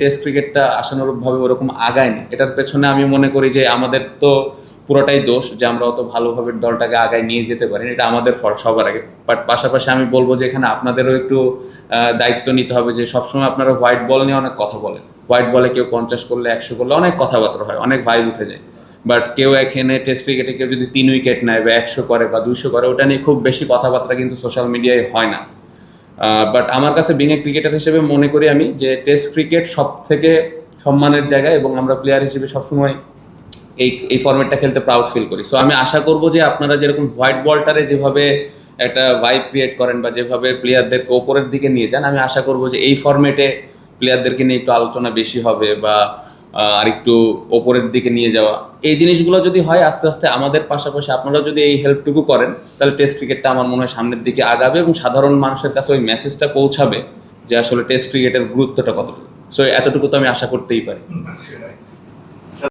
Test ক্রিকেটটা আশানুরূপভাবে ওরকম আগায়নি, এটার পেছনে আমি মনে করি যে আমাদের তো পুরোটাই দোষ যে আমরা অত ভালোভাবে দলটাকে আগায় নিয়ে যেতে পারি, এটা আমাদের ফল্ট সবার আগে। বাট পাশাপাশি আমি বলবো যে এখানে আপনাদেরও একটু দায়িত্ব নিতে হবে যে সবসময় আপনারা হোয়াইট বল নিয়ে অনেক কথা বলেন। হোয়াইট বলে কেউ 50 করলে 100 করলে অনেক কথাবার্তা হয়, অনেক ভাইব উঠে যায়। বাট কেউ এখানে টেস্ট ক্রিকেটে কেউ যদি 3 উইকেট নেয় বা 100 করে বা 200 করে, ওটা নিয়ে খুব বেশি কথাবার্তা কিন্তু সোশ্যাল মিডিয়ায় হয় না। বাট আমার কাছে বিং এ ক্রিকেটার হিসেবে মনে করি আমি যে টেস্ট ক্রিকেট সব থেকে সম্মানের জায়গা, এবং আমরা প্লেয়ার হিসেবে সবসময় এই ফরম্যাটটা খেলতে প্রাউড ফিল করি। সো আমি আশা করব যে আপনারা যেরকম হোয়াইট বলটারে যেভাবে একটা ভাইব ক্রিয়েট করেন বা যেভাবে প্লেয়ারদেরকে ওপরের দিকে নিয়ে যান, আমি আশা করব যে এই ফরম্যাটে প্লেয়ারদেরকে নিয়ে একটু আলোচনা বেশি হবে বা আর একটু ওপরের দিকে নিয়ে যাওয়া। এই জিনিসগুলো যদি হয় আস্তে আস্তে আমাদের পাশাপাশি আপনারা যদি এই হেল্পটুকু করেন, তাহলে টেস্ট ক্রিকেটটা আমার মনে হয় সামনের দিকে আগাবে এবং সাধারণ মানুষের কাছে ওই মেসেজটা পৌঁছাবে যে আসলে টেস্ট ক্রিকেটের গুরুত্বটা কতটুকু। সো এতটুকু তো আমি আশা করতেই পারি।